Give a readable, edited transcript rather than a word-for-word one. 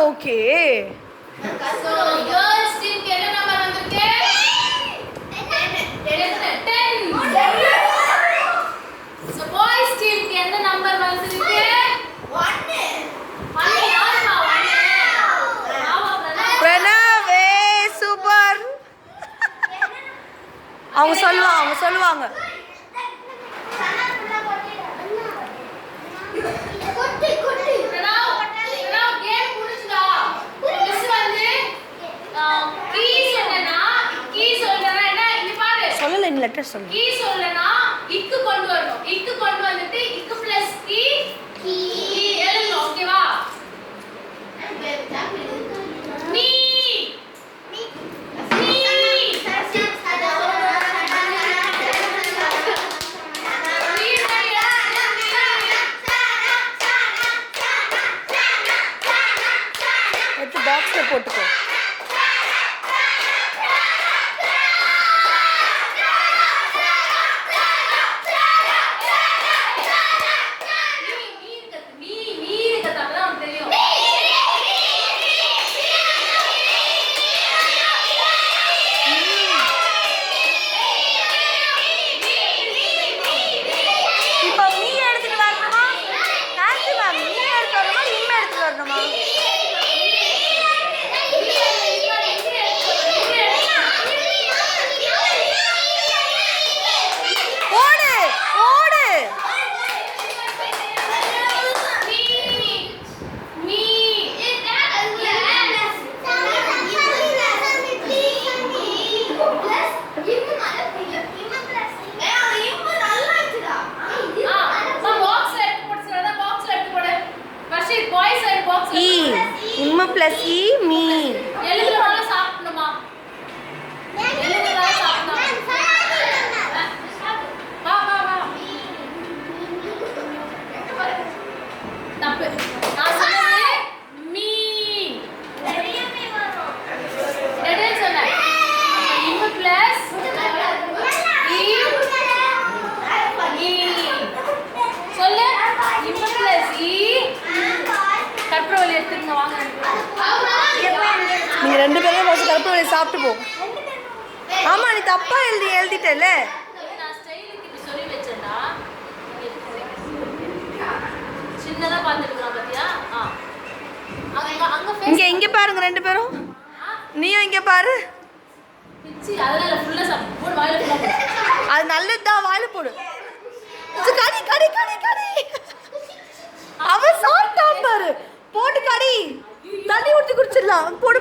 Okay. So girls team க்கு என்ன number வந்திருக்கு? 10. So boys team க்கு என்ன நம்பர் வந்திருக்கு? 1. யாருமா 1? பிரணவே சூப்பர். அவங்க சொல்லுவாங்க. சொல்லல நீ லெட்டர் சொல்லு. கீ சொல்லனா இக்கு கொண்டு வரணும். இக்கு கொண்டு வந்துட்டு இக்கு பிளஸ் கீ எழுதணும். ஓகேவா? மீ எடுத்து பாக்ஸ்ல போட்டுக்கோ. இம்ம பிளஸ் இ மீ. எழுதுறவங்க சாப்பிடணுமா? எழுதுறவங்க சாப்பிடணும். வா தப்பு. நான் சொன்னது மீ. நிறைய மீ வரும். எது சொன்னேன்? இம்ம பிளஸ் சொல்லு. இம்ம பிளஸ் இ கற்பூரவள்ளி எடுத்துங்க வாங்க. நீங்க ரெண்டு பேரும் ஃபர்ஸ்ட் கற்பூரவள்ளி சாப்பிட்டு போ. ஆமா நீ தப்பா எழுதிட்டல. நான் ஸ்டைலுக்கு இப்படி சொல்லி வெச்சேன்டா. சின்னதா பாத்துக்கலாம் பாத்தியா? அங்க இங்க பாருங்க ரெண்டு பேரும். நீயும் இங்க பாரு. பிச்சி அதனால ஃபுல்லா சாப்பிடு. போடு வாயில போடு. அது நல்லதுதான் வாயில போடு. கடி. அவ சாப்பிட்டான் பாரு. போட்டு கடி. தண்ணி ஊத்தி குடிச்சிடலாம். போடு.